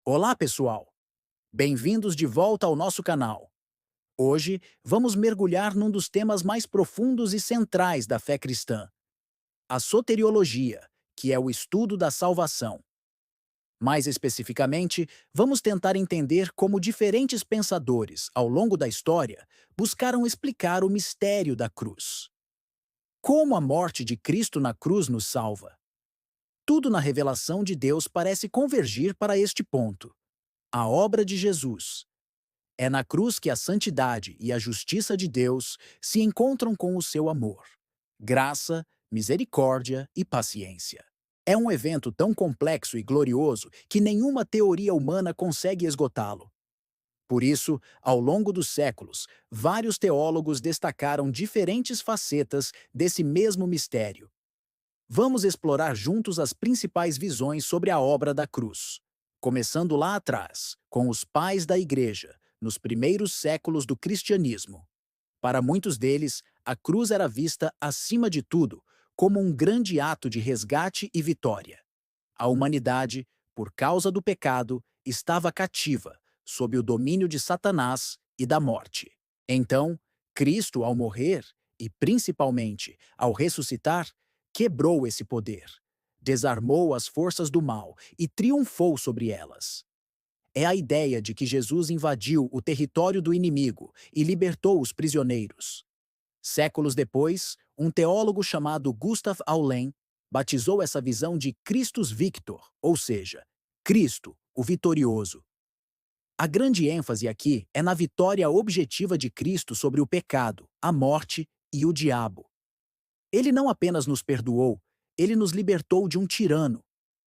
Olá, pessoal! Bem-vindos de volta ao nosso canal. Hoje, vamos mergulhar num dos temas mais profundos e centrais da fé cristã, a soteriologia, que é o estudo da salvação. Mais especificamente, vamos tentar entender como diferentes pensadores, ao longo da história, buscaram explicar o mistério da cruz. Como a morte de Cristo na cruz nos salva? Tudo na revelação de Deus parece convergir para este ponto. A obra de Jesus. É na cruz que a santidade e a justiça de Deus se encontram com o seu amor, graça, misericórdia e paciência. É um evento tão complexo e glorioso que nenhuma teoria humana consegue esgotá-lo. Por isso, ao longo dos séculos, vários teólogos destacaram diferentes facetas desse mesmo mistério. Vamos explorar juntos as principais visões sobre a obra da cruz. Começando lá atrás, com os pais da Igreja, nos primeiros séculos do cristianismo. Para muitos deles, a cruz era vista, acima de tudo, como um grande ato de resgate e vitória. A humanidade, por causa do pecado, estava cativa, sob o domínio de Satanás e da morte. Então, Cristo, ao morrer, e principalmente ao ressuscitar, quebrou esse poder, desarmou as forças do mal e triunfou sobre elas. É a ideia de que Jesus invadiu o território do inimigo e libertou os prisioneiros. Séculos depois, um teólogo chamado Gustav Aulén batizou essa visão de Christus Victor, ou seja, Cristo, o vitorioso. A grande ênfase aqui é na vitória objetiva de Cristo sobre o pecado, a morte e o diabo. Ele não apenas nos perdoou, ele nos libertou de um tirano.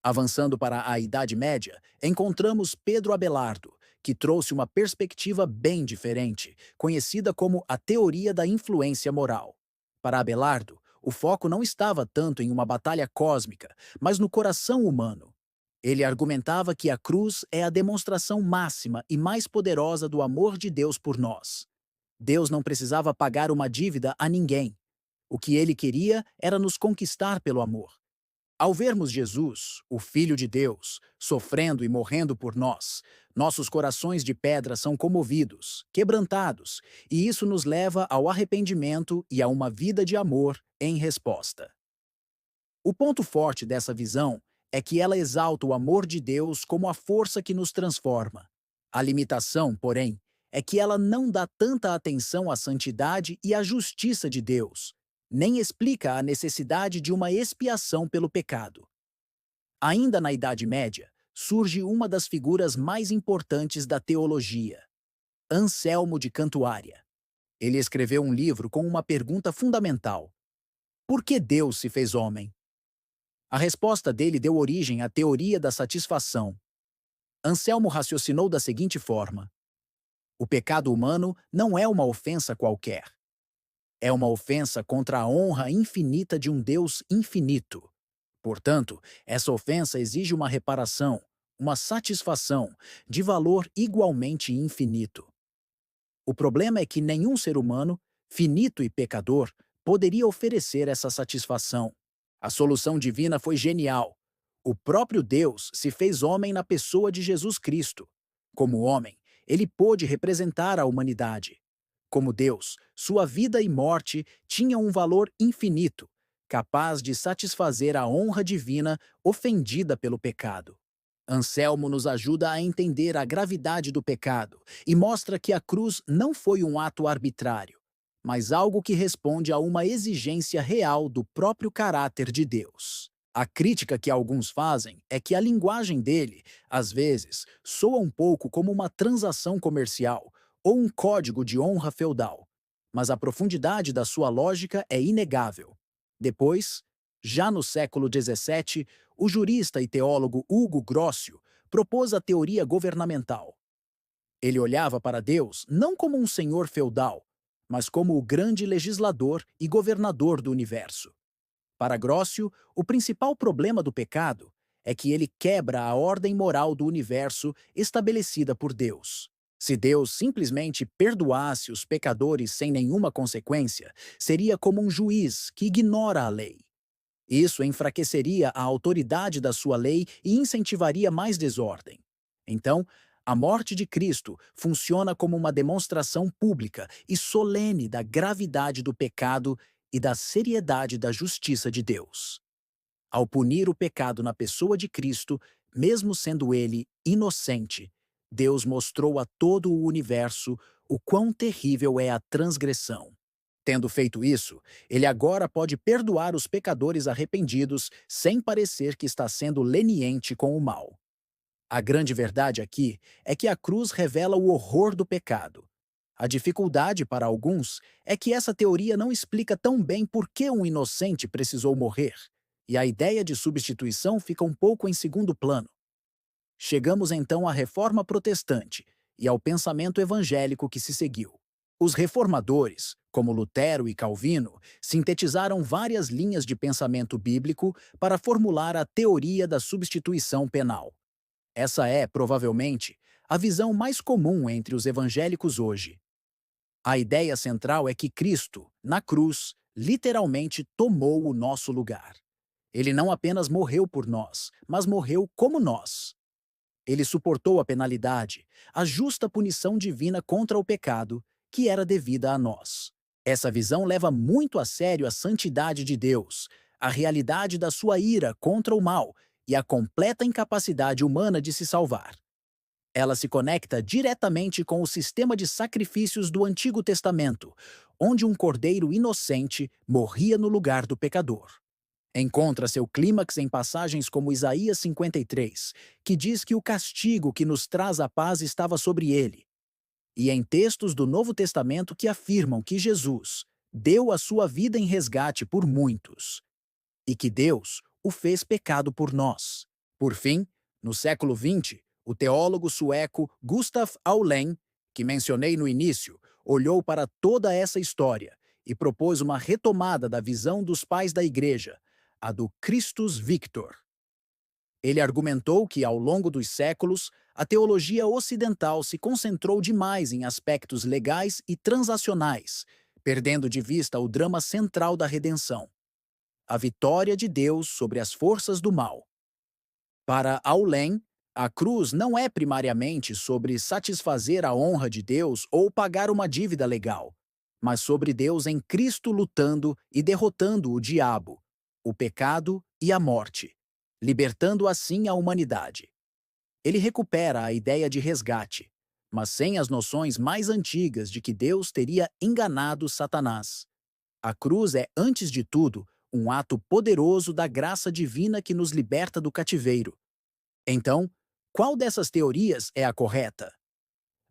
Avançando para a Idade Média, encontramos Pedro Abelardo, que trouxe uma perspectiva bem diferente, conhecida como a teoria da influência moral. Para Abelardo, o foco não estava tanto em uma batalha cósmica, mas no coração humano. Ele argumentava que a cruz é a demonstração máxima e mais poderosa do amor de Deus por nós. Deus não precisava pagar uma dívida a ninguém. O que ele queria era nos conquistar pelo amor. Ao vermos Jesus, o Filho de Deus, sofrendo e morrendo por nós, nossos corações de pedra são comovidos, quebrantados, e isso nos leva ao arrependimento e a uma vida de amor em resposta. O ponto forte dessa visão é que ela exalta o amor de Deus como a força que nos transforma. A limitação, porém, é que ela não dá tanta atenção à santidade e à justiça de Deus, nem explica a necessidade de uma expiação pelo pecado. Ainda na Idade Média, surge uma das figuras mais importantes da teologia, Anselmo de Cantuária. Ele escreveu um livro com uma pergunta fundamental: por que Deus se fez homem? A resposta dele deu origem à teoria da satisfação. Anselmo raciocinou da seguinte forma: o pecado humano não é uma ofensa qualquer. É uma ofensa contra a honra infinita de um Deus infinito. Portanto, essa ofensa exige uma reparação, uma satisfação, de valor igualmente infinito. O problema é que nenhum ser humano, finito e pecador, poderia oferecer essa satisfação. A solução divina foi genial. O próprio Deus se fez homem na pessoa de Jesus Cristo. Como homem, ele pôde representar a humanidade. Como Deus, sua vida e morte tinham um valor infinito, capaz de satisfazer a honra divina ofendida pelo pecado. Anselmo nos ajuda a entender a gravidade do pecado e mostra que a cruz não foi um ato arbitrário, mas algo que responde a uma exigência real do próprio caráter de Deus. A crítica que alguns fazem é que a linguagem dele, às vezes, soa um pouco como uma transação comercial ou um código de honra feudal, mas a profundidade da sua lógica é inegável. Depois, já no século XVII, o jurista e teólogo Hugo Grossio propôs a teoria governamental. Ele olhava para Deus não como um senhor feudal, mas como o grande legislador e governador do universo. Para Grossio, o principal problema do pecado é que ele quebra a ordem moral do universo estabelecida por Deus. Se Deus simplesmente perdoasse os pecadores sem nenhuma consequência, seria como um juiz que ignora a lei. Isso enfraqueceria a autoridade da sua lei e incentivaria mais desordem. Então, a morte de Cristo funciona como uma demonstração pública e solene da gravidade do pecado e da seriedade da justiça de Deus. Ao punir o pecado na pessoa de Cristo, mesmo sendo ele inocente, Deus mostrou a todo o universo o quão terrível é a transgressão. Tendo feito isso, ele agora pode perdoar os pecadores arrependidos sem parecer que está sendo leniente com o mal. A grande verdade aqui é que a cruz revela o horror do pecado. A dificuldade para alguns é que essa teoria não explica tão bem por que um inocente precisou morrer, e a ideia de substituição fica um pouco em segundo plano. Chegamos então à Reforma Protestante e ao pensamento evangélico que se seguiu. Os reformadores, como Lutero e Calvino, sintetizaram várias linhas de pensamento bíblico para formular a teoria da substituição penal. Essa é, provavelmente, a visão mais comum entre os evangélicos hoje. A ideia central é que Cristo, na cruz, literalmente tomou o nosso lugar. Ele não apenas morreu por nós, mas morreu como nós. Ele suportou a penalidade, a justa punição divina contra o pecado, que era devida a nós. Essa visão leva muito a sério a santidade de Deus, a realidade da sua ira contra o mal e a completa incapacidade humana de se salvar. Ela se conecta diretamente com o sistema de sacrifícios do Antigo Testamento, onde um cordeiro inocente morria no lugar do pecador. Encontra seu clímax em passagens como Isaías 53, que diz que o castigo que nos traz a paz estava sobre ele, e em textos do Novo Testamento que afirmam que Jesus deu a sua vida em resgate por muitos, e que Deus o fez pecado por nós. Por fim, no século XX, o teólogo sueco Gustav Aulén, que mencionei no início, olhou para toda essa história e propôs uma retomada da visão dos pais da Igreja, a do Christus Victor. Ele argumentou que, ao longo dos séculos, a teologia ocidental se concentrou demais em aspectos legais e transacionais, perdendo de vista o drama central da redenção: a vitória de Deus sobre as forças do mal. Para Aulén, a cruz não é primariamente sobre satisfazer a honra de Deus ou pagar uma dívida legal, mas sobre Deus em Cristo lutando e derrotando o diabo, o pecado e a morte, libertando assim a humanidade. Ele recupera a ideia de resgate, mas sem as noções mais antigas de que Deus teria enganado Satanás. A cruz é, antes de tudo, um ato poderoso da graça divina que nos liberta do cativeiro. Então, qual dessas teorias é a correta?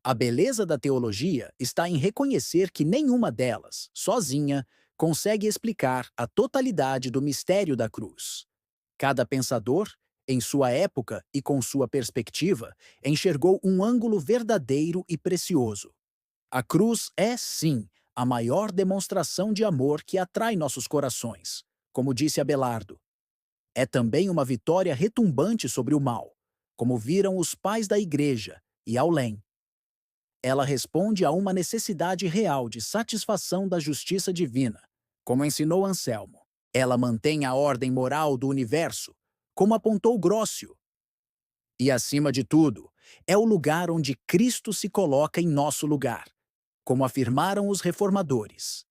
A beleza da teologia está em reconhecer que nenhuma delas, sozinha, consegue explicar a totalidade do mistério da cruz. Cada pensador, em sua época e com sua perspectiva, enxergou um ângulo verdadeiro e precioso. A cruz é, sim, a maior demonstração de amor que atrai nossos corações, como disse Abelardo. É também uma vitória retumbante sobre o mal, como viram os pais da Igreja e Aulén. Ela responde a uma necessidade real de satisfação da justiça divina, como ensinou Anselmo. Ela mantém a ordem moral do universo, como apontou Grócio. E, acima de tudo, é o lugar onde Cristo se coloca em nosso lugar, como afirmaram os reformadores.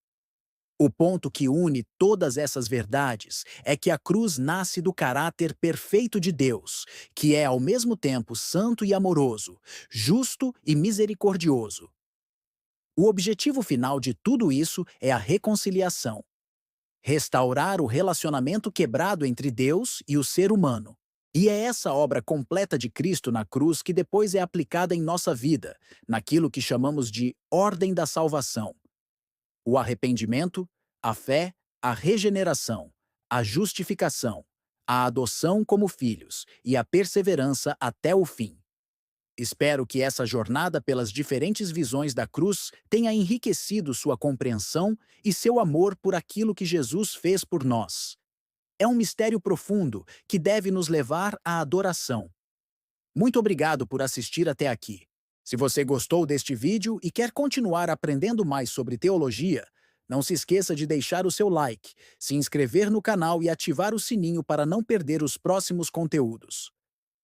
O ponto que une todas essas verdades é que a cruz nasce do caráter perfeito de Deus, que é ao mesmo tempo santo e amoroso, justo e misericordioso. O objetivo final de tudo isso é a reconciliação. Restaurar o relacionamento quebrado entre Deus e o ser humano. E é essa obra completa de Cristo na cruz que depois é aplicada em nossa vida, naquilo que chamamos de ordem da salvação. O arrependimento, a fé, a regeneração, a justificação, a adoção como filhos e a perseverança até o fim. Espero que essa jornada pelas diferentes visões da cruz tenha enriquecido sua compreensão e seu amor por aquilo que Jesus fez por nós. É um mistério profundo que deve nos levar à adoração. Muito obrigado por assistir até aqui. Se você gostou deste vídeo e quer continuar aprendendo mais sobre teologia, não se esqueça de deixar o seu like, se inscrever no canal e ativar o sininho para não perder os próximos conteúdos.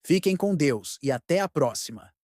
Fiquem com Deus e até a próxima!